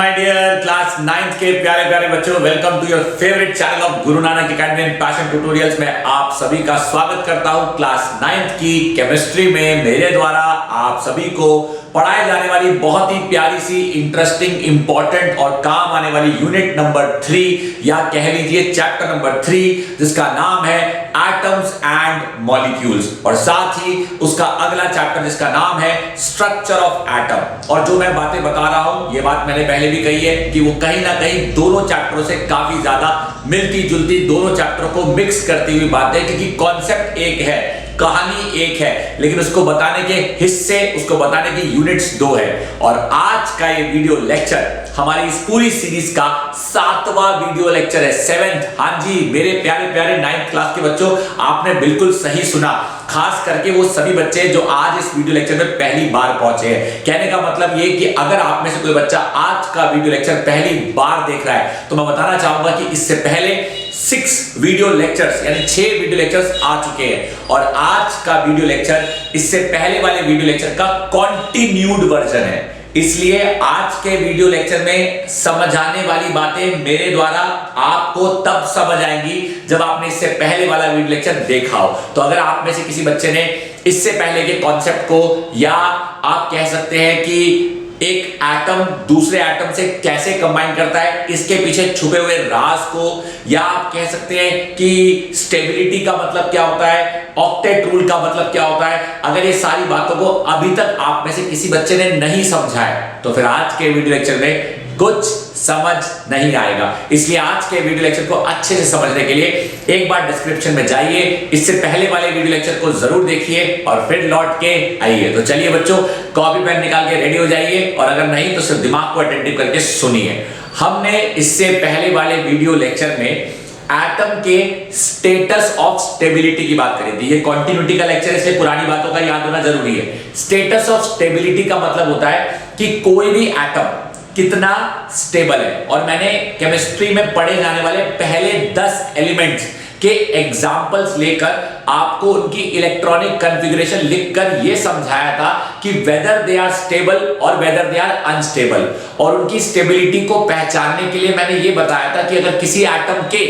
My dear class 9th के प्यारे प्यारे बच्चों, welcome to your favourite channel of Guru Nanak academy and passion tutorials में आप सभी का स्वागत करता हूं। क्लास 9th की केमिस्ट्री में मेरे द्वारा आप सभी को पढ़ाई जाने वाली बहुत ही प्यारी सी इंटरेस्टिंग, इंपॉर्टेंट और काम आने वाली यूनिट नंबर 3 या कह लीजिए चैप्टर नंबर 3, जिसका नाम है एटम्स एंड मॉलिक्यूल्स, और साथ ही उसका अगला चैप्टर जिसका नाम है स्ट्रक्चर ऑफ एटम। और जो मैं बातें बता रहा हूं, ये बात मैंने पहले भी कही है कि वो कहीं ना कहीं दोनों चैप्टरों से काफी ज्यादा मिलती जुलती, दोनों चैप्टरों को मिक्स करती हुई बातें, क्योंकि कॉन्सेप्ट एक है, कहानी एक है, लेकिन उसको बताने के हिस्से, उसको बताने की यूनिट्स 2 है। और आज का ये वीडियो लेक्चर हमारी इस पूरी सीरीज का 7वां वीडियो लेक्चर है, 7th। हाँ जी मेरे प्यारे प्यारे 9th क्लास के बच्चों, आपने बिल्कुल सही सुना। खास करके वो सभी बच्चे जो आज इस वीडियो लेक्चर में पहली बार पहुंचे हैं। कहने का मतलब ये कि अगर आप में से कोई बच्चा आज का वीडियो लेक्चर पहली बार देख रहा है, तो मैं बताना चाहूंगा कि इससे पहले 6 वीडियो लेक्चर्स यानी 6 वीडियो लेक्चर्स आ चुके हैं, और आज का वीडियो लेक्चर इससे पहले वाले वीडियो लेक्चर का कंटिन्यूड वर्जन है। इसलिए आज के वीडियो लेक्चर में समझाने वाली बातें मेरे द्वारा आपको तब समझ आएंगी जब आपने इससे पहले वाला वीडियो लेक्चर देखा हो। तो अगर आप में से किसी बच्चे ने इससे पहले के कॉन्सेप्ट को, या आप कह सकते हैं कि एक एटम दूसरे एटम से कैसे कंबाइन करता है, इसके पीछे छुपे हुए राज को, या आप कह सकते हैं कि स्टेबिलिटी का मतलब क्या होता है, ऑक्टेट रूल का मतलब क्या होता है, अगर ये सारी बातों को अभी तक आप में से किसी बच्चे ने नहीं समझा है, तो फिर आज के वीडियो लेक्चर में कुछ समझ नहीं आएगा। इसलिए आज के वीडियो लेक्चर को अच्छे से समझने के लिए एक बार डिस्क्रिप्शन में जाइए, इससे पहले वाले वीडियो लेक्चर को जरूर देखिए और फिर लौट के आइए। तो चलिए बच्चों, कॉपी पेन निकाल के रेडी हो जाइए, और अगर नहीं तो सिर्फ दिमाग को अटेंटिव करके सुनिए। हमने इससे पहले वाले वीडियो लेक्चर में एटम के स्टेटस ऑफ स्टेबिलिटी की बात करी थी। ये कंटिन्यूटी का लेक्चर, इसलिए पुरानी बातों का याद होना जरूरी है। स्टेटस ऑफ स्टेबिलिटी का मतलब होता है कि कोई भी एटम कितना स्टेबल है, और मैंने केमिस्ट्री में पढ़े जाने वाले पहले 10 एलिमेंट्स के एग्जाम्पल्स लेकर आपको उनकी इलेक्ट्रॉनिक कॉन्फ़िगरेशन लिखकर यह समझाया था कि वेदर दे आर स्टेबल और वेदर दे आर अनस्टेबल। और उनकी स्टेबिलिटी को पहचानने के लिए मैंने यह बताया था कि अगर किसी एटम के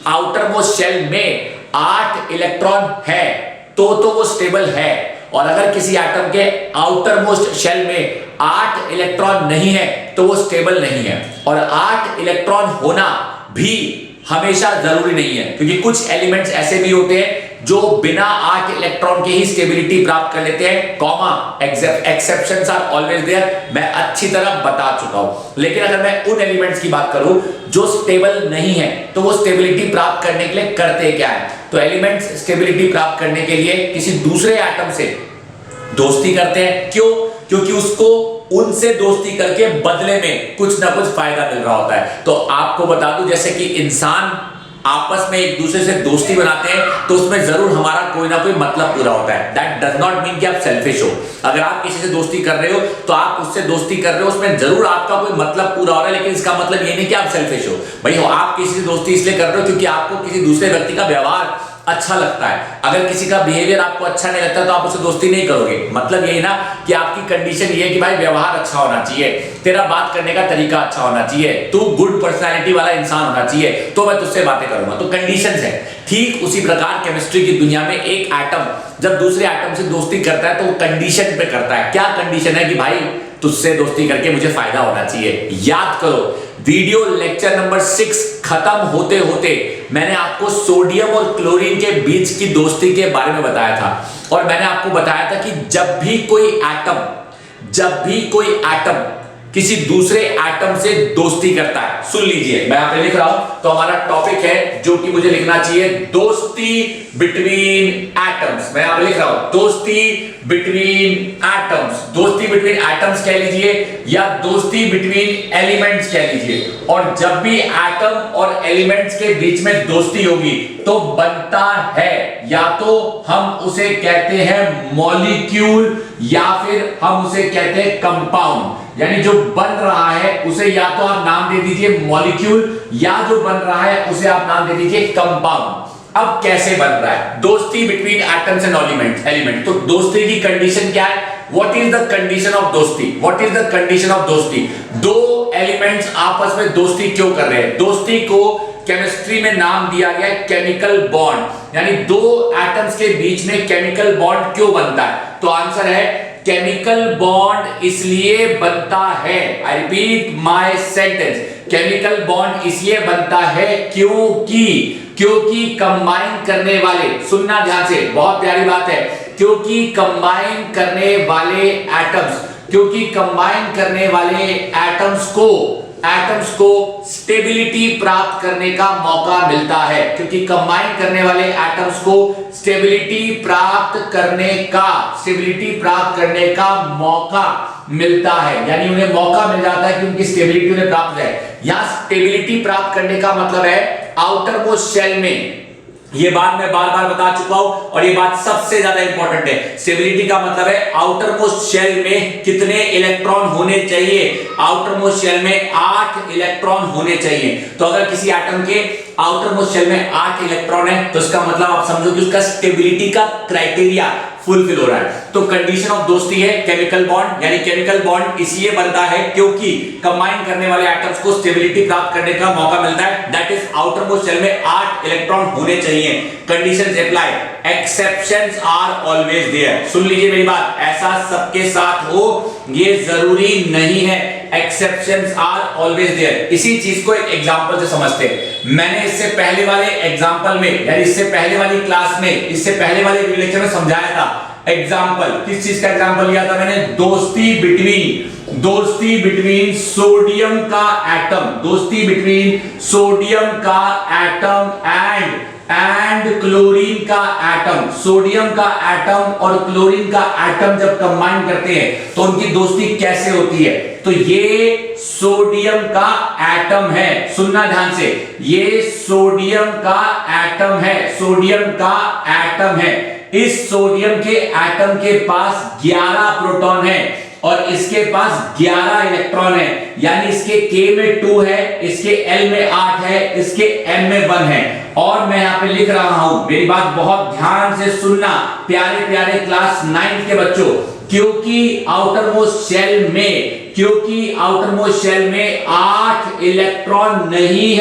आउटर मोस्ट शेल में 8 इलेक्ट्रॉन है तो वो स्टेबल है, और अगर किसी एटम के आउटर मोस्ट शेल में 8 इलेक्ट्रॉन नहीं है तो वो स्टेबल नहीं है। और 8 इलेक्ट्रॉन होना भी हमेशा जरूरी नहीं है, क्योंकि कुछ एलिमेंट्स ऐसे भी होते हैं जो बिना 8 इलेक्ट्रॉन के ही स्टेबिलिटी प्राप्त कर लेते हैं, comma exceptions are always there, मैं अच्छी तरह बता चुका हूं। लेकिन अगर मैं उन एलिमेंट्स की बात करूं जो स्टेबल नहीं है, तो वो स्टेबिलिटी प्राप्त करने के लिए करते क्या है? तो एलिमेंट्स स्टेबिलिटी प्राप्त करने के लिए किसी दूसरे एटम से दोस्ती करते हैं। क्यों? क्योंकि उसको उनसे दोस्ती करके बदले में कुछ ना कुछ फायदा मिल रहा होता है। तो आपको बता दूं, जैसे कि इंसान आपस में एक दूसरे से दोस्ती बनाते हैं, तो उसमें जरूर हमारा कोई ना कोई मतलब पूरा होता है। दैट डज नॉट मीन कि आप सेल्फिश हो। अगर आप किसी से दोस्ती कर रहे हो तो आप उससे दोस्ती कर रहे हो, उसमें जरूर आपका कोई मतलब पूरा हो रहा है, लेकिन इसका मतलब ये नहीं कि आप सेल्फिश हो। भाई हो, आप किसी से दोस्ती इसलिए कर रहे हो क्योंकि आपको किसी दूसरे व्यक्ति का व्यवहार अच्छा लगता है। अगर किसी का बिहेवियर आपको अच्छा नहीं लगता तो आप उससे दोस्ती नहीं करोगे। मतलब यही ना कि आपकी कंडीशन ये है कि भाई व्यवहार अच्छा होना चाहिए, तेरा बात करने का तरीका अच्छा होना चाहिए, तू गुड पर्सनालिटी वाला इंसान होना चाहिए, तो मैं तुझसे बातें करूंगा। तो कंडीशंस है। ठीक उसी प्रकार केमिस्ट्री की दुनिया में एक एटम जब दूसरे एटम से दोस्ती करता है तो वो कंडीशन पे करता है। क्या कंडीशन है? कि भाई तुझसे दोस्ती करके मुझे फायदा होना चाहिए। याद करो, वीडियो लेक्चर नंबर 6 खत्म होते होते मैंने आपको सोडियम और क्लोरीन के बीच की दोस्ती के बारे में बताया था, और मैंने आपको बताया था कि जब भी कोई एटम किसी दूसरे एटम से दोस्ती करता है, सुन लीजिए मैं यहां पे लिख रहा हूं, तो हमारा टॉपिक है जो कि मुझे लिखना चाहिए, दोस्ती बिटवीन एटम्स। मैं यहां पे लिख रहा हूं दोस्ती बिटवीन एटम्स। दोस्ती बिटवीन एटम्स कह लीजिए, या दोस्ती बिटवीन एलिमेंट्स कह लीजिए। और जब भी एटम और एलिमेंट्स के बीच में दोस्ती होगी तो बनता है, या तो हम उसे कहते हैं मॉलिक्यूल, या फिर हम उसे कहते हैं कंपाउंड। यानी जो बन रहा है उसे या तो आप नाम दे दीजिए मॉलिक्यूल, या जो बन रहा है उसे आप नाम दे दीजिए कंपाउंड। अब कैसे बन रहा है दोस्ती बिटवीन एटम्स एंड एलिमेंट? तो दोस्ती की कंडीशन क्या है? What is the condition of दोस्ती? What is the condition of दोस्ती? दो एलिमेंट्स आपस में दोस्ती क्यों कर रहे हैं? दोस्ती को केमिस्ट्री में नाम दिया गया है केमिकल बॉन्ड, यानी दो एटम्स के बीच में केमिकल बॉन्ड क्यों बनता है? तो आंसर है केमिकल बॉन्ड इसलिए बनता है, I repeat my sentence, chemical bond इसलिए बनता है क्योंकि कंबाइन करने वाले, सुनना ध्यान से, बहुत प्यारी बात है, क्योंकि कंबाइन करने वाले एटम्स को स्टेबिलिटी प्राप्त करने का मौका मिलता है, क्योंकि कंबाइन करने वाले एटम्स को स्टेबिलिटी प्राप्त करने का मौका मिलता है, यानी उन्हें मौका मिल जाता है कि उनकी स्टेबिलिटी उन्हें प्राप्त हो जाए। यहां स्टेबिलिटी प्राप्त करने का मतलब है आउटर मोस्ट शेल में, ये बात मैं बार बार बता चुका हूं और ये बात सबसे ज्यादा इंपॉर्टेंट है। स्टेबिलिटी का मतलब है आउटर मोस्ट शेल में कितने इलेक्ट्रॉन होने चाहिए? आउटर मोस्ट शेल में 8 इलेक्ट्रॉन होने चाहिए। तो अगर किसी एटम के आउटर मोस्ट शेल में 8 इलेक्ट्रॉन है तो इसका मतलब आप समझो कि उसका स्टेबिलिटी का क्राइटेरिया फुलफिल हो रहा है। तो कंडीशन ऑफ दोस्ती है केमिकल बॉन्ड, यानी केमिकल बॉन्ड इसलिए बनता है क्योंकि कंबाइन करने वाले एटम्स को स्टेबिलिटी प्राप्त करने का मौका मिलता है, that is outer most shell में 8 इलेक्ट्रॉन होने चाहिए। Conditions apply, exceptions are always there. सुन लीजिए मेरी बात, ऐसा सबके साथ हो ये जरूरी नहीं है, एक्सेप्शंस आर ऑलवेज देयर। इसी चीज को एक एग्जांपल से समझते हैं। मैंने इससे पहले वाले एग्जांपल में, यानी इससे पहले वाली क्लास में, इससे पहले वाले लेक्चर में समझाया था एग्जांपल, किस चीज का एग्जांपल लिया था मैंने? दोस्ती बिटवीन सोडियम का एटम एंड क्लोरीन का एटम। सोडियम का एटम और क्लोरीन का एटम जब कंबाइन करते हैं तो उनकी दोस्ती कैसे होती है? तो ये सोडियम का एटम है, सुनना ध्यान से, ये सोडियम का एटम है। इस सोडियम के एटम के पास 11 प्रोटॉन है और इसके पास 11 इलेक्ट्रॉन है, यानी इसके K में 2 है, इसके L में 8 है, इसके M में 1 है। और मैं यहां पे लिख रहा हूं, मेरी बात बहुत ध्यान से सुनना प्यारे प्यारे क्लास 9 के बच्चों, क्योंकि आउटर मोस्ट शेल में 8 इलेक्ट्रॉन नहीं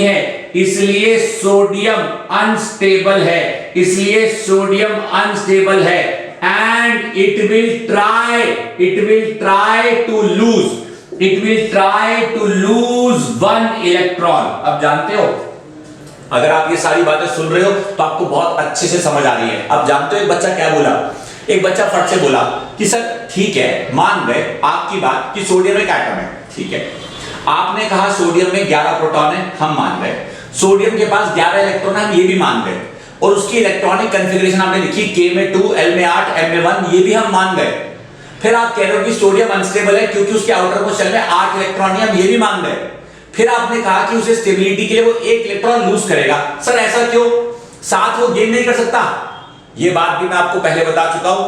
है, इसलिए सोडियम अनस्टेबल है, and it will try to lose 1 electron. अब जानते हो, अगर आप ये सारी बातें सुन रहे हो तो आपको बहुत अच्छे से समझ आ रही है। अब जानते हो एक बच्चा क्या बोला? एक बच्चा फट से बोला कि सर ठीक है, मान गए आपकी बात कि सोडियम एक एटम है, ठीक है, आपने कहा सोडियम में 11 प्रोटॉन है, हम मान गए। सोडियम के पास 11 इलेक्ट्रॉन है, हम ये भी मान गए, और उसकी इलेक्ट्रॉनिक कॉन्फ़िगरेशन आपने लिखी K में 2, L में 8, M में 1, ये भी हम मान गए। फिर आप कह रहे हो कि सोडियम अनस्टेबल है क्योंकि उसके आउटर मोस्ट शेल में 8 इलेक्ट्रॉन है, हम ये भी मान गए। फिर आपने कहा कि उसे स्टेबिलिटी के लिए वो 1 इलेक्ट्रॉन लूज करेगा। सर ऐसा क्यों? साथ वो गेन नहीं कर सकता? ये बात भी मैं आपको पहले बता चुका हूं,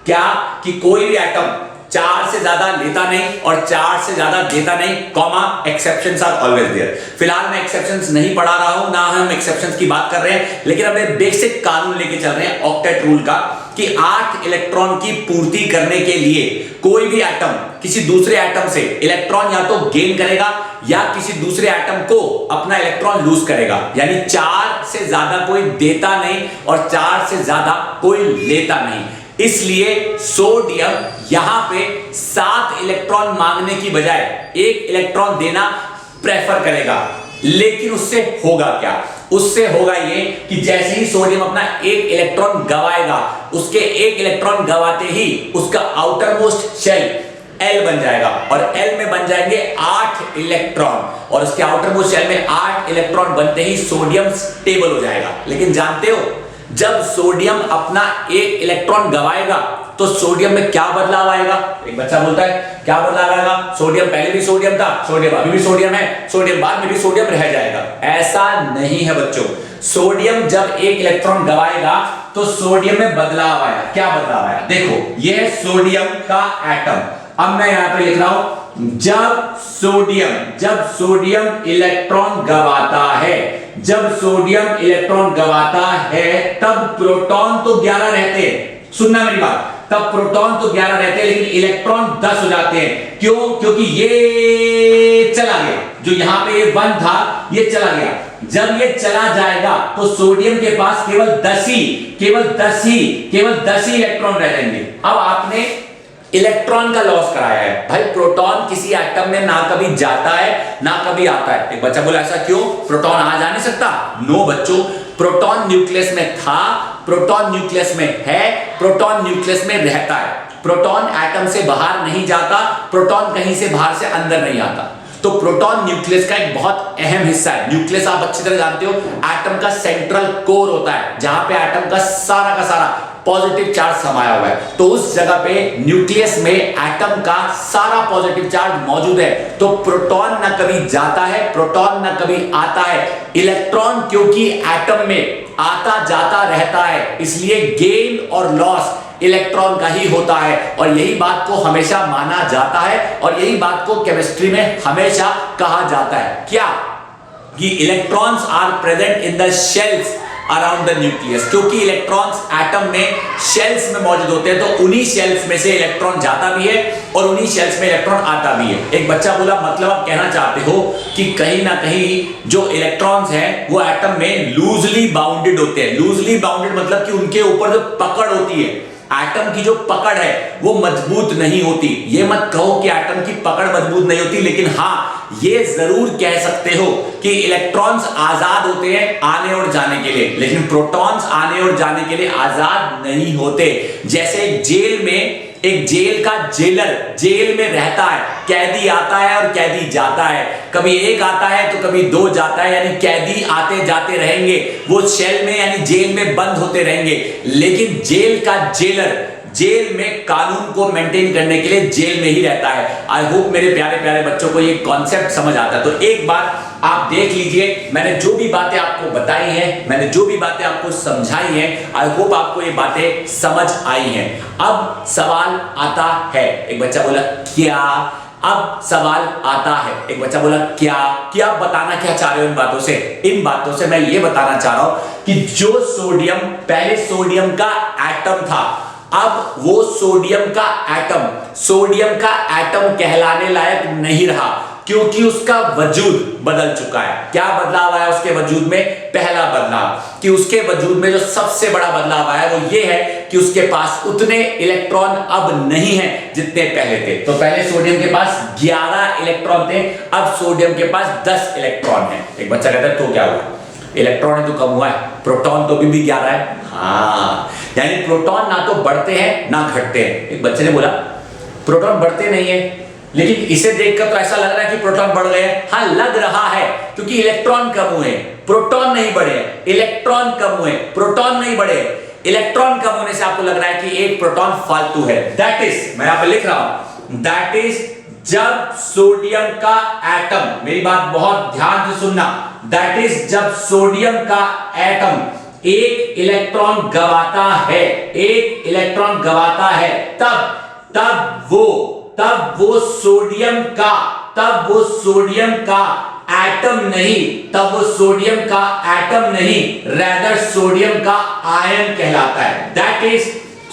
क्या कि कोई भी एटम 4 से ज्यादा लेता नहीं और 4 से ज्यादा देता नहीं, comma, exceptions are always there. फिलहाल मैं एक्सेप्शंस नहीं पढ़ा रहा हूं, ना हम एक्सेप्शंस की बात कर रहे हैं, लेकिन अब एक बेसिक कानून लेके चल रहे हैं ऑक्टेट रूल का, कि 8 इलेक्ट्रॉन की पूर्ति करने के लिए कोई भी एटम किसी दूसरे एटम से इलेक्ट्रॉन या तो गेन करेगा या किसी दूसरे एटम को अपना इलेक्ट्रॉन लूज करेगा, यानी 4 से ज्यादा कोई देता नहीं और 4 से ज्यादा कोई लेता नहीं। इसलिए सोडियम यहां पे 7 इलेक्ट्रॉन मांगने की बजाय 1 इलेक्ट्रॉन देना प्रेफर करेगा। लेकिन उससे होगा क्या? उससे होगा ये कि जैसे ही सोडियम अपना 1 इलेक्ट्रॉन गवाएगा, उसके 1 इलेक्ट्रॉन गवाते ही उसका आउटर मोस्ट शेल L बन जाएगा और L में बन जाएंगे 8 इलेक्ट्रॉन, और उसके आउटर मोस्ट शेल में 8 इलेक्ट्रॉन बनते ही सोडियम स्टेबल हो जाएगा। लेकिन जानते हो, जब सोडियम अपना 1 इलेक्ट्रॉन गवाएगा तो सोडियम में क्या बदलाव आएगा? एक बच्चा बोलता है क्या बदलाव आएगा? सोडियम पहले भी सोडियम था, सोडियम अभी भी सोडियम है, सोडियम बाद में भी सोडियम रह जाएगा। ऐसा नहीं है बच्चों, सोडियम जब 1 इलेक्ट्रॉन गवाएगा तो सोडियम में बदलाव आया। क्या बदलाव आया? देखो, यह है सोडियम का एटम। अब मैं यहां पे लिख रहा हूं जब सोडियम इलेक्ट्रॉन गवाता है, जब सोडियम इलेक्ट्रॉन गवाता है तब प्रोटॉन तो 11 रहते हैं, सुनना मेरी बात, तब प्रोटॉन तो 11 रहते हैं लेकिन इलेक्ट्रॉन 10 हो जाते हैं। क्यों? क्योंकि ये चला गया, जो यहां पे ये 1 था ये चला गया। जब ये चला जाएगा तो सोडियम के पास केवल 10 ही इलेक्ट्रॉन रह जाएंगे। अब आपने इलेक्ट्रॉन का लॉस कराया है। भाई प्रोटॉन किसी एटम में ना कभी जाता है ना कभी आता है। एक बच्चा बोला ऐसा क्यों, प्रोटॉन आ जा नहीं सकता? नो बच्चों, प्रोटॉन न्यूक्लियस में था, प्रोटॉन न्यूक्लियस में है, प्रोटॉन न्यूक्लियस में रहता है। प्रोटॉन एटम से बाहर नहीं जाता, प्रोटॉन कहीं से बाहर से अंदर नहीं आता। तो प्रोटॉन न्यूक्लियस का एक बहुत अहम हिस्सा है। न्यूक्लियस आप अच्छी तरह जानते हो, एटम का सेंट्रल कोर होता है जहां पे एटम का सारा पॉजिटिव चार्ज समाया हुआ है। तो उस जगह पे न्यूक्लियस में एटम का सारा पॉजिटिव चार्ज मौजूद है। तो प्रोटॉन ना कभी जाता है, प्रोटॉन ना कभी आता है। इलेक्ट्रॉन क्योंकि एटम में आता जाता रहता है, इसलिए गेन और लॉस इलेक्ट्रॉन का ही होता है। और यही बात को हमेशा माना जाता है और यही बात को केमिस्ट्री में हमेशा कहा जाता है। क्या? कि electrons are present in the shells around the nucleus. क्योंकि इलेक्ट्रॉन्स एटम में शेल्स में मौजूद होते हैं तो उन्हीं शेल्स में से इलेक्ट्रॉन जाता भी है और उन्हीं शेल्स में इलेक्ट्रॉन आता भी है। एक बच्चा बोला मतलब आप कहना चाहते हो कि कहीं ना कहीं जो इलेक्ट्रॉन्स हैं वो एटम में लूजली बाउंडेड होते हैं। लूजली बाउंडेड मतलब कि उनके ऊपर जो पकड़ होती है, एटम की जो पकड़ है वो मजबूत नहीं होती। ये मत कहो कि एटम की पकड़ मजबूत नहीं होती, लेकिन हाँ ये जरूर कह सकते हो कि इलेक्ट्रॉन्स आजाद होते हैं आने और जाने के लिए, लेकिन प्रोटॉन्स आने और जाने के लिए आजाद नहीं होते। जैसे एक जेल का जेलर जेल में रहता है, कैदी आता है और कैदी जाता है, कभी एक आता है तो कभी दो जाता है, यानी कैदी आते जाते रहेंगे, वो सेल में यानी जेल में बंद होते रहेंगे। लेकिन जेल का जेलर जेल में कानून को मेंटेन करने के लिए जेल में ही रहता है। आई होप मेरे प्यारे प्यारे बच्चों को ये कॉन्सेप्ट समझ आता है। तो एक बात आप देख लीजिए, मैंने जो भी बातें आपको बताई हैं, मैंने जो भी बातें आपको समझाई हैं, आई होप आपको ये बातें समझ आई हैं। अब सवाल आता है, एक बच्चा बोला क्या? अब सवाल आता है, एक बच्चा बोला क्या? कि आप बताना क्या चाह रहे हो इन बातों से? इन बातों से मैं ये बताना चाह रहा हूं कि जो सोडियम पहले सोडियम का एटम था, अब वो सोडियम का एटम कहलाने लायक नहीं रहा, क्योंकि उसका वजूद बदल चुका है। क्या बदलाव आया उसके वजूद में? पहला बदलाव कि उसके वजूद में जो सबसे बड़ा बदलाव आया वो ये है कि उसके पास उतने इलेक्ट्रॉन अब नहीं है जितने पहले थे। तो पहले सोडियम के पास 11 इलेक्ट्रॉन थे, अब सोडियम के पास 10 इलेक्ट्रॉन है। एक बच्चा कहता है तो क्या हुआ? इलेक्ट्रॉन तो कम हुआ है, प्रोटॉन तो भी 11 है। हाँ, यानी प्रोटॉन ना तो बढ़ते हैं ना घटते हैं। एक बच्चे ने बोला प्रोटॉन बढ़ते नहीं है, लेकिन इसे देखकर तो ऐसा लग रहा है कि प्रोटॉन बढ़ गए हैं। हाँ लग रहा है, क्योंकि इलेक्ट्रॉन कम हुए, प्रोटॉन नहीं बढ़े। इलेक्ट्रॉन कम हुए, प्रोटॉन नहीं बढ़े। इलेक्ट्रॉन कम होने से आपको लग रहा है कि एक प्रोटॉन फालतू है। दैट इज, मैं यहां पे लिख रहा हूं, दैट इज जब सोडियम का एटम, मेरी बात बहुत ध्यान से सुनना, दैट इज जब सोडियम का एटम एक इलेक्ट्रॉन गवाता है, एक इलेक्ट्रॉन गवाता है, तब वो सोडियम का एटम नहीं, रैदर सोडियम का आयन कहलाता है। दैट इज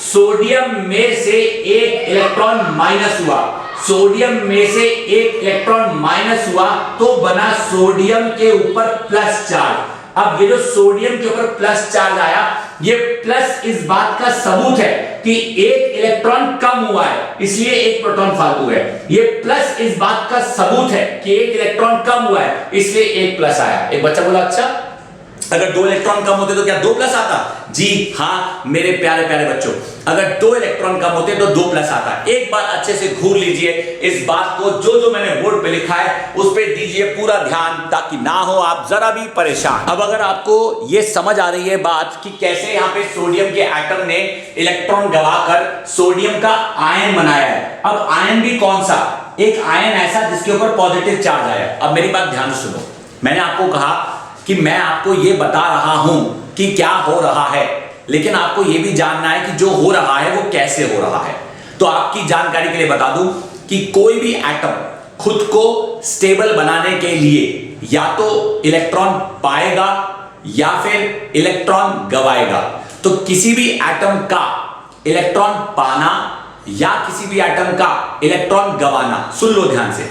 सोडियम में से एक इलेक्ट्रॉन माइनस हुआ, सोडियम में से एक इलेक्ट्रॉन माइनस हुआ तो बना सोडियम के ऊपर प्लस चार्ज। अब ये जो सोडियम के ऊपर प्लस चार्ज आया, ये प्लस इस बात का सबूत है कि एक इलेक्ट्रॉन कम हुआ है, इसलिए एक प्रोटॉन फालतू है। ये प्लस इस बात का सबूत है कि एक इलेक्ट्रॉन कम हुआ है, इसलिए एक प्लस आया। एक बच्चा बोला अच्छा, अगर 2 इलेक्ट्रॉन कम होते तो क्या 2 प्लस आता? जी हाँ मेरे प्यारे प्यारे बच्चों, अगर 2 इलेक्ट्रॉन कम होते तो 2 प्लस आता। एक बार अच्छे से घूर लीजिए इस बात को, जो मैंने बोर्ड पे लिखा है उस पे दीजिए पूरा ध्यान, ताकि ना हो आप जरा भी परेशान। अब अगर आपको ये समझ आ रही है बात कि कैसे यहाँ पे सोडियम के एटम ने इलेक्ट्रॉन गवाकर सोडियम का आयन बनाया है। अब आयन भी कौन सा? एक आयन ऐसा जिसके ऊपर पॉजिटिव चार्ज आया। अब मेरी बात ध्यान से सुनो, मैंने आपको कहा कि मैं आपको ये बता रहा हूं कि क्या हो रहा है, लेकिन आपको ये भी जानना है कि जो हो रहा है वो कैसे हो रहा है। तो आपकी जानकारी के लिए बता दूं कि कोई भी एटम खुद को स्टेबल बनाने के लिए या तो इलेक्ट्रॉन पाएगा या फिर इलेक्ट्रॉन गवाएगा। तो किसी भी एटम का इलेक्ट्रॉन पाना या किसी भी एटम का इलेक्ट्रॉन गवाना, सुन लो ध्यान से,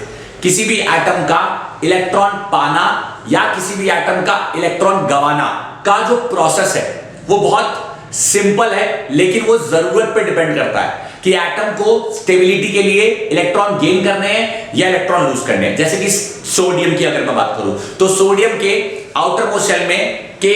किसी भी एटम का इलेक्ट्रॉन पाना या किसी भी एटम का इलेक्ट्रॉन गवाना का जो प्रोसेस है वो बहुत सिंपल है, लेकिन वो जरूरत पे डिपेंड करता है कि एटम को स्टेबिलिटी के लिए इलेक्ट्रॉन गेन करने हैं या इलेक्ट्रॉन लूज करने हैं। जैसे कि सोडियम की अगर मैं बात करूं तो सोडियम के आउटर मोस्ट शेल में K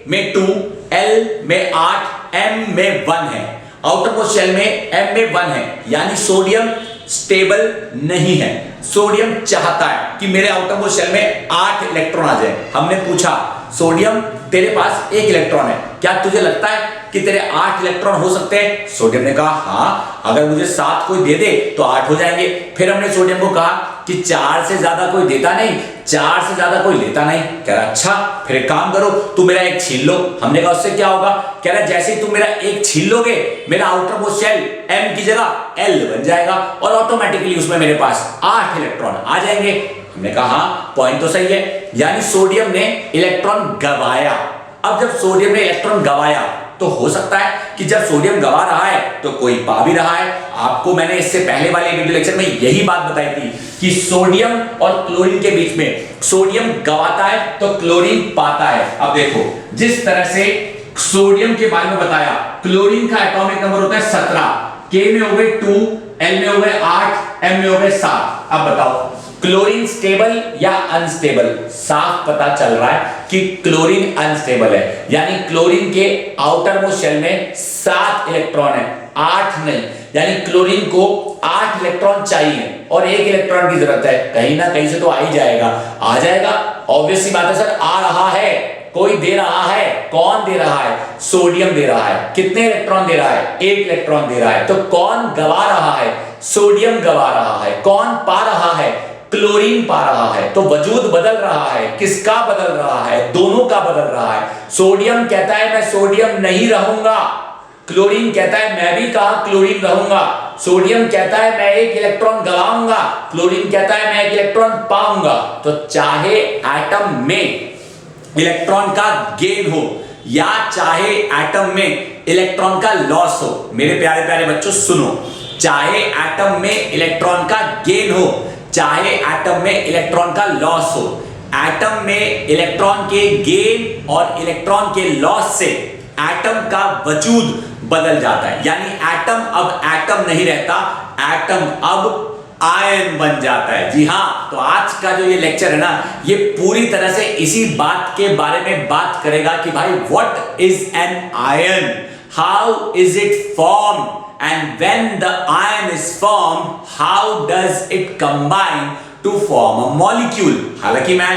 में 2, L में 8, M में 1 है। आउटर मोस्ट शेल में M में 1 है, यानी सोडियम स्टेबल नहीं है। सोडियम चाहता है कि मेरे आउटर मोस्ट शेल में 8 इलेक्ट्रॉन आ जाए। हमने पूछा सोडियम तेरे पास 1 इलेक्ट्रॉन है, क्या तुझे लगता है कि तेरे 8 इलेक्ट्रॉन हो सकते हैं? सोडियम ने कहा हाँ, अगर मुझे 7 कोई दे दे तो 8 हो जाएंगे। फिर हमने सोडियम को कहा कि 4 से ज्यादा कोई देता नहीं, 4 से ज्यादा कोई लेता नहीं। कह रहा अच्छा, फिर एक काम करो, तुम मेरा 1 छीन लो। हमने कहा उससे क्या होगा? कह रहा जैसे ही तुम मेरा 1 छीन लोगे, मेरा आउटर मोस्ट शेल M की जगह L बन जाएगा और ऑटोमेटिकली उसमें मेरे पास 8 इलेक्ट्रॉन आ जाएंगे। हमने कहा हाँ, पॉइंट तो सही है, यानी सोडियम ने इलेक्ट्रॉन गवाया। अब जब सोडियम ने इलेक्ट्रॉन गवाया तो हो सकता है कि जब सोडियम गवा रहा है तो कोई पा भी रहा है। आपको मैंने इससे पहले वाले वीडियो लेक्चर में यही बात बताई थी कि सोडियम और क्लोरीन के बीच में सोडियम गवाता है तो क्लोरीन पाता है। अब देखो, जिस तरह से सोडियम के बारे में बताया, क्लोरीन का एटॉमिक नंबर होता है 17, K में हो गए 2, L में हो गए 8, M में हो गए 7। अब बताओ क्लोरीन स्टेबल या अनस्टेबल? साफ पता चल रहा है कि क्लोरीन अनस्टेबल है, यानी क्लोरीन के आउटर मोस्ट शेल में 7 इलेक्ट्रॉन है, 8 नहीं। यानी क्लोरीन को 8 इलेक्ट्रॉन चाहिए और 1 इलेक्ट्रॉन की जरूरत है। कहीं ना कहीं से तो आ ही जाएगा, आ जाएगा। ऑब्वियस सी बात है सर, आ रहा है, कोई दे रहा है। कौन दे रहा है? सोडियम दे रहा है। कितने इलेक्ट्रॉन दे रहा है? 1 इलेक्ट्रॉन दे रहा है। तो कौन गवा रहा है? सोडियम गवा रहा है। कौन पा रहा है? क्लोरीन पा रहा है। तो वजूद बदल रहा है। किसका बदल रहा है? दोनों का बदल रहा है। सोडियम कहता है मैं सोडियम नहीं रहूंगा, क्लोरीन कहता है मैं भी कहा क्लोरीन रहूंगा। सोडियम कहता है मैं 1 इलेक्ट्रॉन गवाऊंगा, क्लोरीन कहता है मैं 1 इलेक्ट्रॉन पाऊंगा। तो चाहे एटम में इलेक्ट्रॉन का गेन हो या चाहे एटम में इलेक्ट्रॉन का लॉस हो, मेरे प्यारे प्यारे बच्चों सुनो, चाहे एटम में इलेक्ट्रॉन का गेन हो चाहे एटम में इलेक्ट्रॉन का लॉस हो, एटम में इलेक्ट्रॉन के गेन और इलेक्ट्रॉन के लॉस से एटम का वजूद बदल जाता है। यानी एटम अब एटम नहीं रहता, एटम अब आयन बन जाता है। जी हाँ, तो आज का जो ये लेक्चर है ना, ये पूरी तरह से इसी बात के बारे में बात करेगा कि भाई what is an ion, how is it form, and when the ion is formed, how does it combine to form a molecule। हालांकि मैं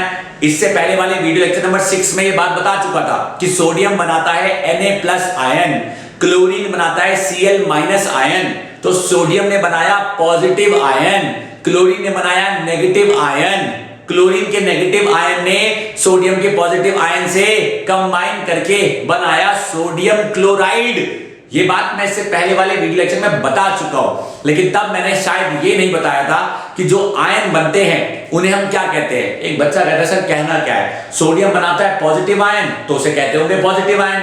इससे पहले वाले वीडियो लेक्चर नंबर 6 में ये बात बता चुका था कि सोडियम बनाता है Na+ आयन, क्लोरीन बनाता है Cl- आयन। तो सोडियम ने बनाया पॉजिटिव आयन, क्लोरीन ने बनाया नेगेटिव आयन। क्लोरीन के नेगेटिव आयन ने सोडियम के पॉजिटिव आयन से कंबाइन करके बनाया सोडियम क्लोराइड। ये बात मैं इससे पहले वाले वीडियो लेक्चर में बता चुका हूं, लेकिन तब मैंने शायद ये नहीं बताया था कि जो आयन बनते हैं उन्हें हम क्या कहते हैं। एक बच्चा कहता है सर कहना क्या है? सोडियम बनाता है पॉजिटिव आयन तो उसे कहते होंगे पॉजिटिव आयन,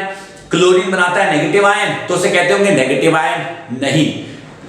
क्लोरीन बनाता है नेगेटिव आयन तो उसे कहते होंगे नेगेटिव आयन। नहीं,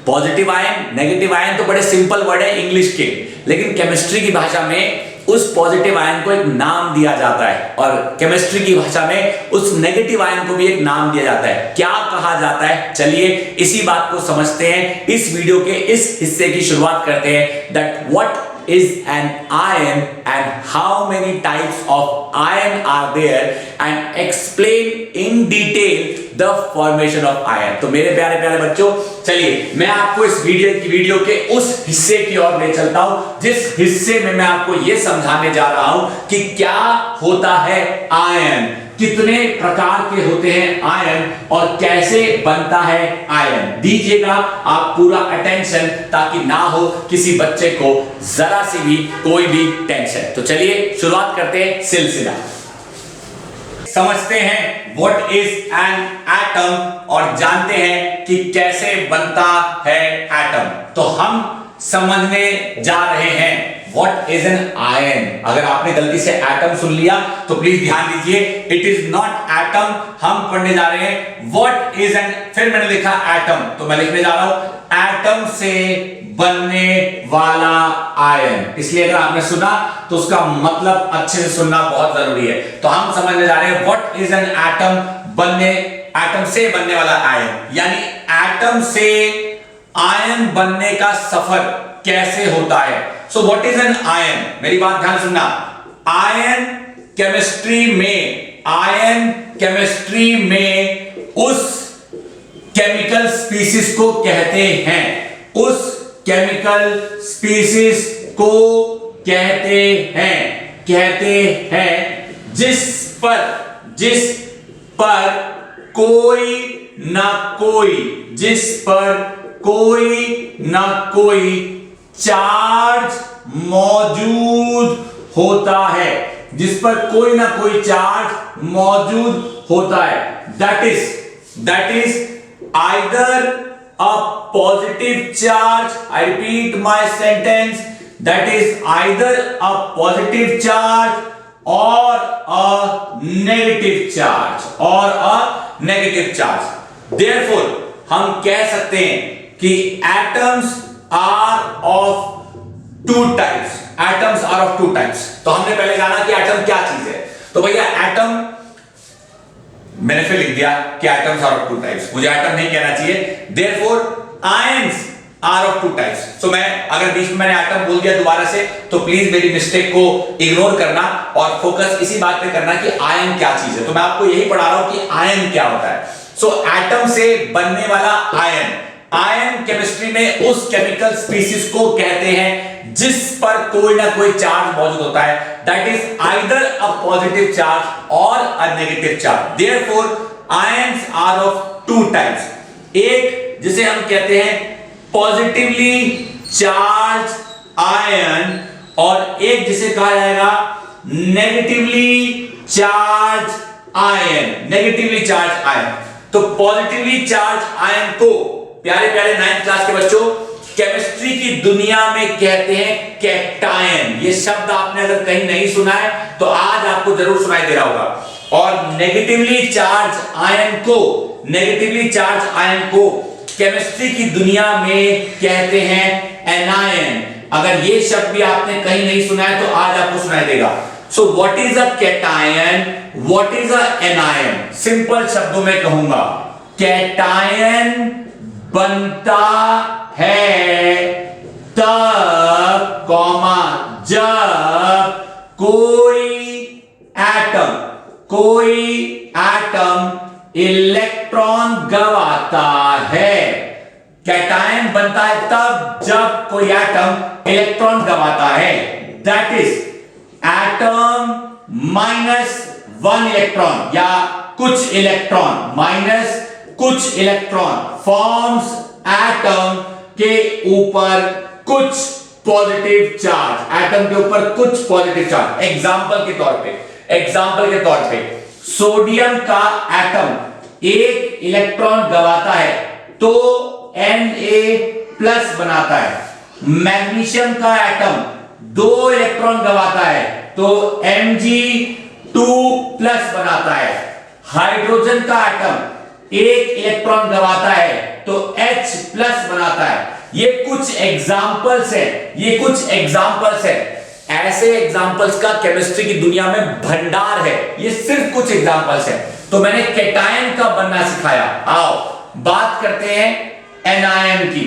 पॉजिटिव आयन नेगेटिव आयन तो बड़े सिंपल वर्ड है इंग्लिश के, लेकिन केमिस्ट्री की भाषा में उस पॉजिटिव आयन को एक नाम दिया जाता है और केमिस्ट्री की भाषा में उस नेगेटिव आयन को भी एक नाम दिया जाता है। क्या कहा जाता है? चलिए इसी बात को समझते हैं। इस वीडियो के इस हिस्से की शुरुआत करते हैं। That what is an ion and how many types of ion are there and explain in detail the formation of ion। तो मेरे प्यारे प्यारे बच्चों, चलिए मैं आपको इस वीडियो के उस हिस्से की ओर ले चलता हूं जिस हिस्से में मैं आपको यह समझाने जा रहा हूं कि क्या होता है आयन, कितने प्रकार के होते हैं आयन और कैसे बनता है आयन। दीजिएगा आप पूरा अटेंशन ताकि ना हो किसी बच्चे को जरा सी भी कोई भी टेंशन। तो चलिए शुरुआत करते हैं सिलसिला। समझते हैं व्हाट इज एन एटम और जानते हैं कि कैसे बनता है एटम। तो हम समझने जा रहे हैं व्हाट इज एन आयन। अगर आपने गलती से एटम सुन लिया तो प्लीज ध्यान दीजिए, इट इज नॉट एटम। हम पढ़ने जा रहे हैं व्हाट इज एन, फिर मैंने लिखा एटम, तो मैं लिखने जा रहा हूं एटम से बनने वाला आयन। इसलिए अगर आपने सुना तो उसका मतलब अच्छे से सुनना बहुत जरूरी है। तो हम समझने जा रहे हैं what is an atom, atom से बनने वाला आयन, यानी एटम से आयन बनने का सफर कैसे होता है। So what is an ion, मेरी बात ध्यान सुनना। आयन केमिस्ट्री में उस केमिकल स्पीसीज को कहते हैं, उस केमिकल स्पीसीज को कहते हैं जिस पर कोई ना कोई चार्ज मौजूद होता है, जिस पर कोई ना कोई चार्ज मौजूद होता है। That is either a positive charge, I repeat my sentence, that is either a positive charge और अ नेगेटिव चार्ज, देयरफॉर हम कह सकते हैं कि atoms are of two types. तो हमने पहले जाना कि एटम क्या चीज है। तो भैया एटम, मैंने फिर लिख दिया कि atoms are of two types, मुझे एटम नहीं कहना चाहिए। Therefore ions are of two types. So मैं अगर बीच में मैंने एटम बोल दिया दोबारा से तो प्लीज मेरी मिस्टेक को इग्नोर करना और फोकस इसी बात पे करना कि आयन क्या चीज है। तो मैं आपको यही पढ़ा रहा हूं कि आयन क्या होता है। सो एटम से बनने वाला आयन केमिस्ट्री में उस केमिकल स्पीसीज को कहते हैं जिस पर कोई ना कोई चार्ज मौजूद होता है, that is either a positive charge और a negative charge. Therefore ions are of two types, एक जिसे हम कहते हैं पॉजिटिवली चार्ज आयन और एक जिसे कहा जाएगा नेगेटिवली चार्ज आयन। तो पॉजिटिवली चार्ज आयन को प्यारे 9th क्लास के बच्चों केमिस्ट्री की दुनिया में कहते हैं कैटायन। ये शब्द आपने अगर कहीं नहीं सुना है तो आज आपको जरूर सुनाई दे रहा होगा। और नेगेटिवली चार्ज आयन को केमिस्ट्री की दुनिया में कहते हैं एनायन। अगर ये शब्द भी आपने कहीं नहीं सुना है तो आज आपको सुनाई देगा। So what is a cation, what is a anion? Simple शब्दों में कहूंगा, कैटायन बनता है तब जब कोई एटम इलेक्ट्रॉन गंवाता है। कैटायन बनता है तब जब कोई एटम इलेक्ट्रॉन गंवाता है। दैट इज एटम -1 इलेक्ट्रॉन या कुछ इलेक्ट्रॉन फॉर्म्स एटम के ऊपर कुछ पॉजिटिव चार्ज, एटम के ऊपर कुछ पॉजिटिव चार्ज। एग्जांपल के तौर पे सोडियम का एटम एक इलेक्ट्रॉन गंवाता है तो Na+ बनाता है। मैग्नीशियम का एटम 2 इलेक्ट्रॉन गंवाता है तो Mg2+ बनाता है। हाइड्रोजन का एटम 1 इलेक्ट्रॉन गंवाता है तो H+ बनाता है। ये कुछ एग्जांपल्स हैं। ऐसे एग्जांपल्स का केमिस्ट्री की दुनिया में भंडार है। ये सिर्फ कुछ एग्जांपल्स हैं। तो मैंने कैटायन का बनना सिखाया। आओ बात करते हैं एनायन की।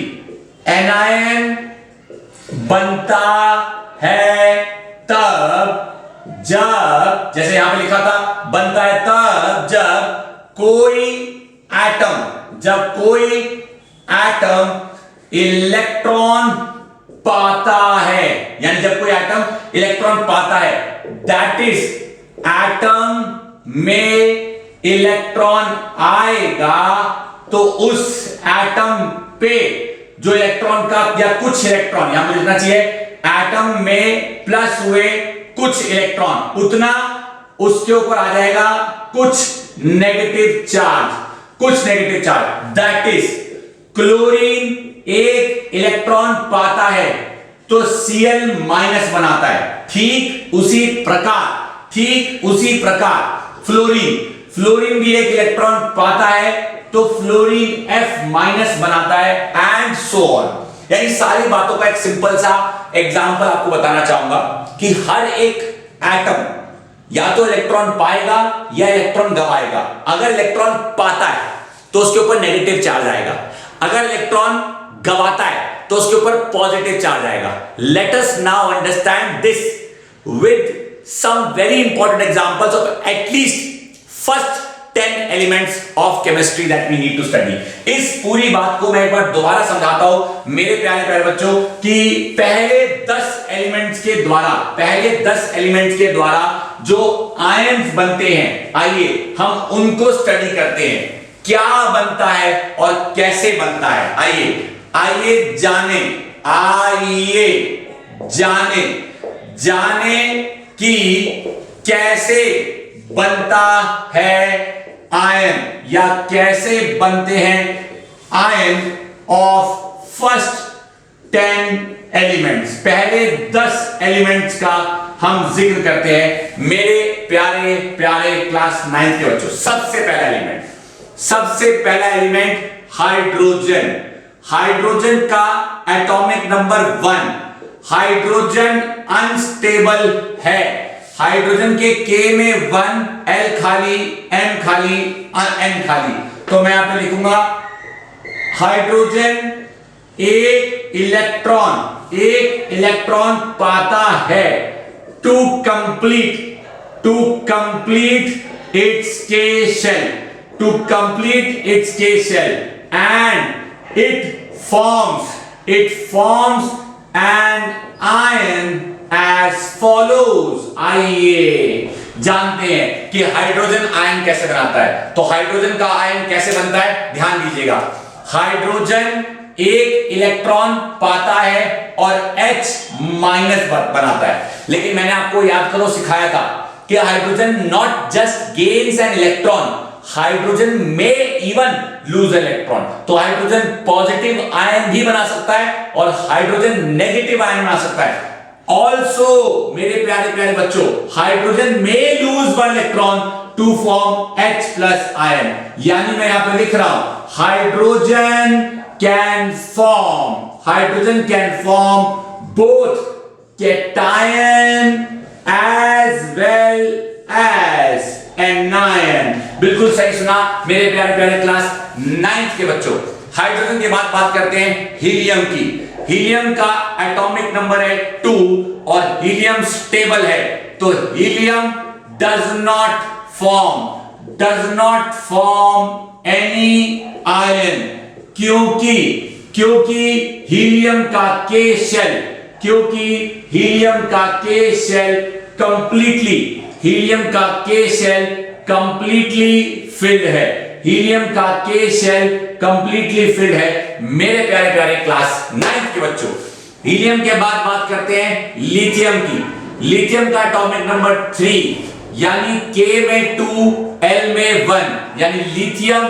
एनायन बनता है तब जब, जैसे यहां पे लिखा था, बनता है तब जब कोई एटम इलेक्ट्रॉन पाता है, यानी जब कोई एटम इलेक्ट्रॉन पाता है। दैट इज एटम में इलेक्ट्रॉन आएगा तो उस एटम पे जो इलेक्ट्रॉन का या कुछ इलेक्ट्रॉन, यहां पर लिखना चाहिए एटम में प्लस हुए कुछ इलेक्ट्रॉन, उतना उसके ऊपर आ जाएगा कुछ negative charge. That is chlorine एक इलेक्ट्रॉन पाता है तो Cl माइनस बनाता है। ठीक उसी प्रकार फ्लोरीन भी एक इलेक्ट्रॉन पाता है तो फ्लोरीन F माइनस बनाता है, एंड सो ऑन। यानी सारी बातों का एक सिंपल सा एग्जांपल आपको बताना चाहूंगा कि हर एक एटम या तो इलेक्ट्रॉन पाएगा या इलेक्ट्रॉन गवाएगा। अगर इलेक्ट्रॉन पाता है तो उसके ऊपर नेगेटिव चार्ज आएगा, अगर इलेक्ट्रॉन गवाता है तो उसके ऊपर पॉजिटिव चार्ज आएगा। Let us now understand this with some very important examples of at least first 10 elements of chemistry that we need to study. इस पूरी बात को मैं एक बार दोबारा समझाता हूं मेरे प्यारे प्यारे बच्चों कि पहले 10 एलिमेंट्स के द्वारा जो आयंस बनते हैं, आइए हम उनको स्टडी करते हैं। क्या बनता है और कैसे बनता है, आइए जाने कि कैसे बनता है आयन या कैसे बनते हैं आयन ऑफ फर्स्ट 10 एलिमेंट्स। पहले 10 एलिमेंट्स का हम जिक्र करते हैं मेरे प्यारे प्यारे क्लास 9 के बच्चों। सबसे पहला एलिमेंट हाइड्रोजन का एटॉमिक नंबर 1। हाइड्रोजन अनस्टेबल है। हाइड्रोजन के K में 1, L खाली, M खाली और N खाली। तो मैं यहां पे लिखूंगा हाइड्रोजन एक इलेक्ट्रॉन पाता है to complete its K shell and it forms an ion as follows। आइए जानते हैं कि हाइड्रोजन आयन कैसे बनाता है। तो हाइड्रोजन का आयन कैसे बनता है, ध्यान दीजिएगा। हाइड्रोजन एक इलेक्ट्रॉन पाता है और H माइनस बनाता है। लेकिन मैंने आपको याद करो सिखाया था कि hydrogen not just gains an electron, hydrogen में इवन लूज इलेक्ट्रॉन। तो हाइड्रोजन पॉजिटिव आयन भी बना सकता है और हाइड्रोजन नेगेटिव आयन बना सकता है। ऑल्सो मेरे प्यारे प्यारे बच्चों, हाइड्रोजन में lose one electron to form H plus ion. यानी मैं यहां पर लिख रहा हूं hydrogen can form both cation as well as anion. बिल्कुल सही सुना मेरे प्यारे प्यारे क्लास 9 के बच्चों। हाइड्रोजन के बाद बात करते हैं हीलियम की। हीलियम का एटॉमिक नंबर है 2 और हीलियम स्टेबल है। तो helium does not form any ion क्योंकि हीलियम का K शेल कंप्लीटली फिल्ड है। मेरे प्यारे प्यारे क्लास 9 के बच्चों, हीलियम के बाद बात करते हैं लिथियम की। लिथियम का एटॉमिक नंबर 3 यानी K में 2, L में 1, यानी लिथियम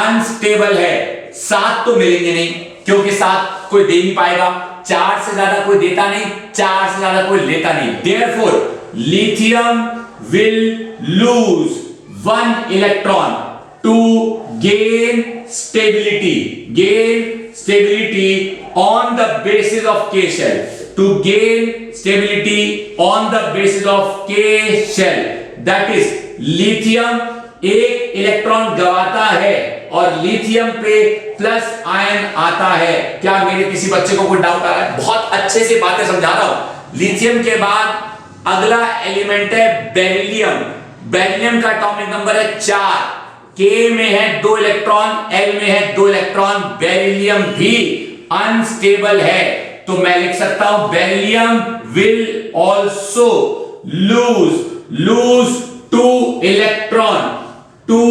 अनस्टेबल है। 7 तो मिलेंगे नहीं क्योंकि 7 कोई दे नहीं पाएगा, 4 से ज्यादा कोई देता नहीं, 4 से ज्यादा कोई लेता नहीं। Therefore lithium will lose 1 electron to gain stability on the basis of K shell, that is lithium एक इलेक्ट्रॉन गवाता है और लिथियम पे प्लस आयन आता है। क्या मेरे किसी बच्चे को कोई डाउट आ रहा है? बहुत अच्छे से बातें समझा रहा हूं। लिथियम के बाद अगला एलिमेंट है बेरिलियम। बेरिलियम का एटॉमिक नंबर है 4, K में है 2 इलेक्ट्रॉन, L में है 2 इलेक्ट्रॉन। बेरिलियम भी अनस्टेबल है, तो मैं लिख सकता हूं beryllium will also lose 2 electron to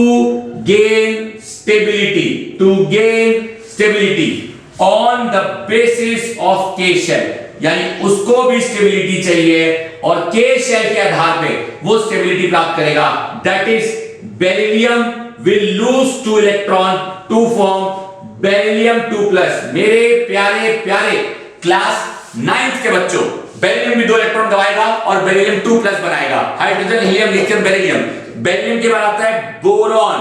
gain stability on the basis of K shell. यानी उसको भी स्टेबिलिटी चाहिए और K शेल के आधार पे वो स्टेबिलिटी प्राप्त करेगा। That is beryllium will lose 2 electron to form beryllium 2+। मेरे प्यारे प्यारे क्लास 9th के बच्चों, बेरिलियम भी 2 इलेक्ट्रॉन गवाएगा और बेरिलियम 2+ बनाएगा। Hydrogen, helium, lithium, beryllium. Beryllium के बाद आता है बोरॉन।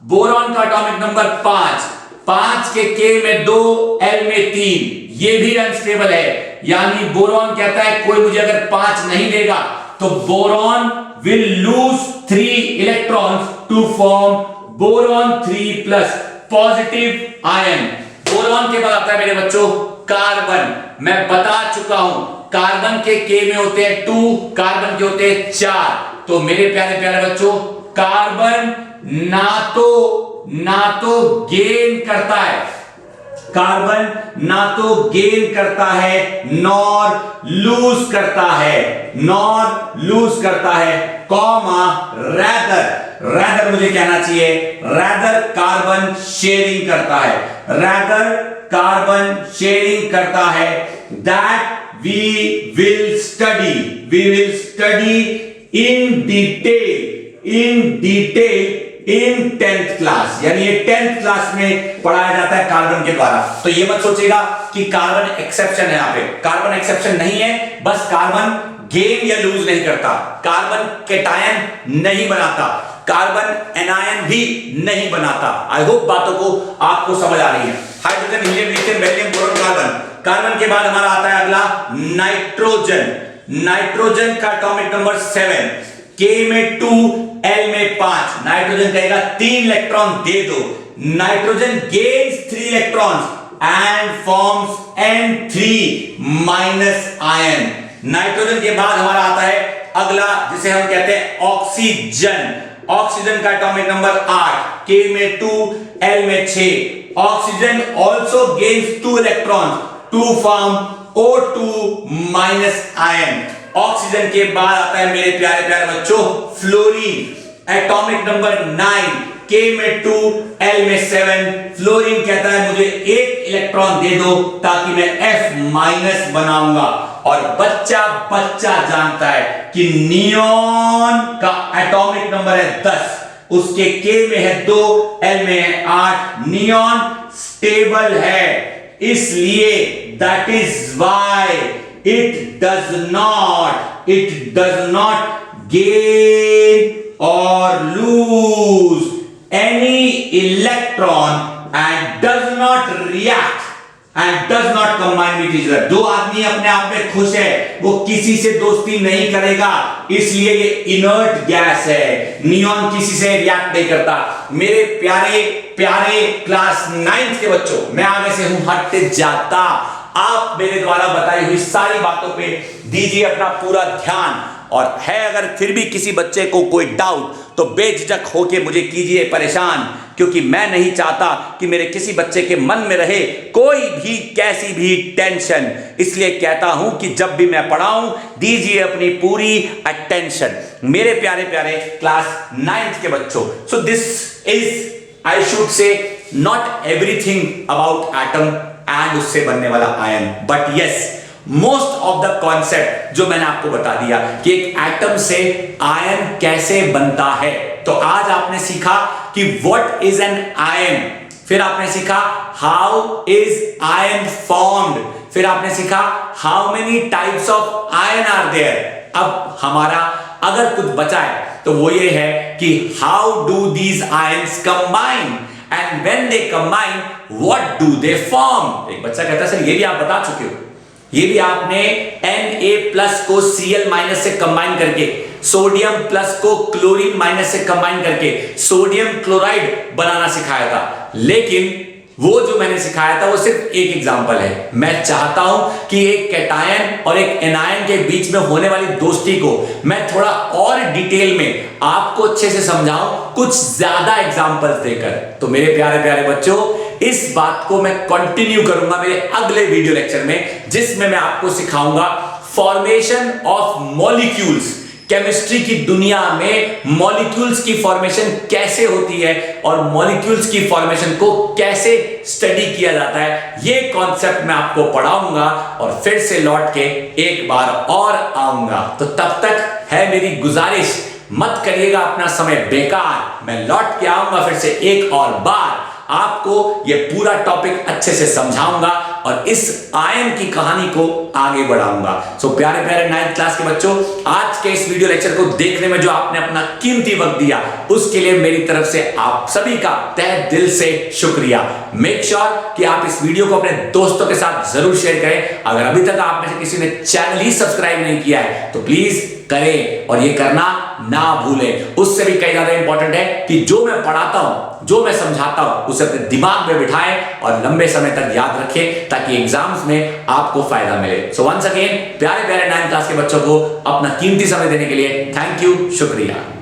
बोरॉन का एटॉमिक नंबर 5, 5 के K में 2, L में 3। ये भी अनस्टेबल है, यानी बोरॉन कहता है कोई मुझे अगर 5 नहीं देगा तो boron will lose 3 electrons to form boron 3+, positive ion. Boron के बाद आता है मेरे बच्चों कार्बन। मैं बता चुका हूं, कार्बन के K में होते हैं 2, कार्बन के होते हैं 4। तो मेरे प्यारे प्यारे बच्चों, कार्बन ना तो गेन करता है, कार्बन ना तो गेन करता है नॉर लूज करता है, कॉमा रैदर मुझे कहना चाहिए रैदर कार्बन शेयरिंग करता है। That we will study in detail in 10th class, यानी ये 10th क्लास में पढ़ाया जाता है कार्बन के द्वारा। तो ये मत सोचेगा कि कार्बन एक्सेप्शन है, यहां पे कार्बन एक्सेप्शन नहीं है, बस कार्बन गेन या लूज नहीं करता, कार्बन केटायन नहीं बनाता, कार्बन एनायन भी नहीं बनाता। आई होप बातों को आपको समझ आ रही है। Hydrogen, helium, lithium, beryllium, boron, carbon. Carbon के बाद हमारा आता है अगला नाइट्रोजन। नाइट्रोजन का एटॉमिक नंबर 7, K में 2, L में 5। नाइट्रोजन कहेगा 3 इलेक्ट्रॉन दे दो। Nitrogen gains 3 electrons and forms N3- ion. Nitrogen के बाद हमारा आता है अगला, जिसे हम कहते हैं ऑक्सीजन। ऑक्सीजन का एटॉमिक नंबर 8, K में 2, L में 6। Oxygen also gains 2 electrons to form O2- ion. Oxygen के बाद आता है मेरे प्यारे प्यारे बच्चों फ्लोरीन। एटॉमिक नंबर 9, K में 2, L में 7। फ्लोरीन कहता है मुझे 1 इलेक्ट्रॉन दे दो ताकि मैं F- बनाऊंगा। और बच्चा जानता है कि नियॉन का एटॉमिक नंबर है 10, उसके K में है 2, L में है 8। नियॉन स्टेबल है, इसलिए that is why it does not gain or lose any electron and does not react and does not combine with each other। जो आदमी अपने आप में खुश है वो किसी से दोस्ती नहीं करेगा, इसलिए ये इनर्ट गैस है। नियॉन किसी से रिएक्ट नहीं करता। मेरे प्यारे प्यारे क्लास 9th के बच्चों, मैं आगे से हूं हटते जाता। आप मेरे द्वारा बताई हुई सारी बातों पे दीजिए अपना पूरा ध्यान, और है अगर फिर भी किसी बच्चे को कोई डाउट तो बेझिझक होके मुझे कीजिए परेशान, क्योंकि मैं नहीं चाहता कि मेरे किसी बच्चे के मन में रहे कोई भी कैसी भी टेंशन। इसलिए कहता हूं कि जब भी मैं पढ़ाऊं दीजिए अपनी पूरी अटेंशन मेरे प्यारे प्यारे क्लास 9th के बच्चों। So this is, I should say, not everything about atom and उससे बनने वाला ion, but yes most of the concept जो मैंने आपको बता दिया कि एक एटम से आयन कैसे बनता है। तो आज आपने सीखा कि व्हाट इज एन आयन, फिर आपने सीखा हाउ इज आयन फॉर्म्ड, फिर आपने सीखा how many types of ion are there. अब हमारा अगर कुछ बचा है तो वो ये है कि how do these ions combine and when they combine what do they form. एक बच्चा कहता है सर ये भी आप बता चुके हो, ये भी आपने Na+ को Cl- से कंबाइन करके, सोडियम प्लस को क्लोरीन माइनस से कंबाइन करके सोडियम क्लोराइड बनाना सिखाया था। लेकिन वो जो मैंने सिखाया था वो सिर्फ एक एग्जांपल है। मैं चाहता हूं कि एक कैटायन और एक एनायन के बीच में होने वाली दोस्ती को मैं थोड़ा और डिटेल में आपको अच्छे से समझाऊं, कुछ ज्यादा एग्जांपल्स देकर। तो मेरे प्यारे प्यारे बच्चों, इस बात को मैं कंटिन्यू करूंगा मेरे अगले वीडियो लेक्चर में, जिसमें मैं आपको सिखाऊंगा फॉर्मेशन ऑफ मॉलिक्यूल्स। केमिस्ट्री की दुनिया में मॉलिक्यूल्स की फॉर्मेशन कैसे होती है और मॉलिक्यूल्स की फॉर्मेशन को कैसे स्टडी किया जाता है, ये कॉन्सेप्ट मैं आपको पढ़ाऊंगा और फिर से लौट के एक बार और आऊंगा। तो तब तक है मेरी गुजारिश, मत करिएगा अपना समय बेकार। मैं लौट के आऊंगा फिर से एक और बार आपको ये पूरा टॉपिक अच्छे से समझाऊंगा और इस आयन की कहानी को आगे बढ़ाऊंगा। सो प्यारे प्यारे 9th क्लास के बच्चों, आज के इस वीडियो लेक्चर को देखने में जो आपने अपना कीमती वक्त दिया, उसके लिए मेरी तरफ से आप सभी का तहे दिल से शुक्रिया। मेक श्योर कि आप इस वीडियो को अपने दोस्तों के साथ जरूर शेयर करें। अगर अभी तक आप में से किसी ने चैनल ही सब्सक्राइब नहीं किया है तो प्लीज करें और ये करना ना भूलें। उससे भी कई ज्यादा इंपॉर्टेंट है कि जो मैं पढ़ाता हूं, जो मैं समझाता हूं, उसे अपने दिमाग में बिठाएं और लंबे समय तक याद रखें ताकि एग्जाम्स में आपको फायदा मिले। सो वंस अगेन प्यारे प्यारे 9th क्लास के बच्चों को अपना कीमती समय देने के लिए थैंक यू, शुक्रिया।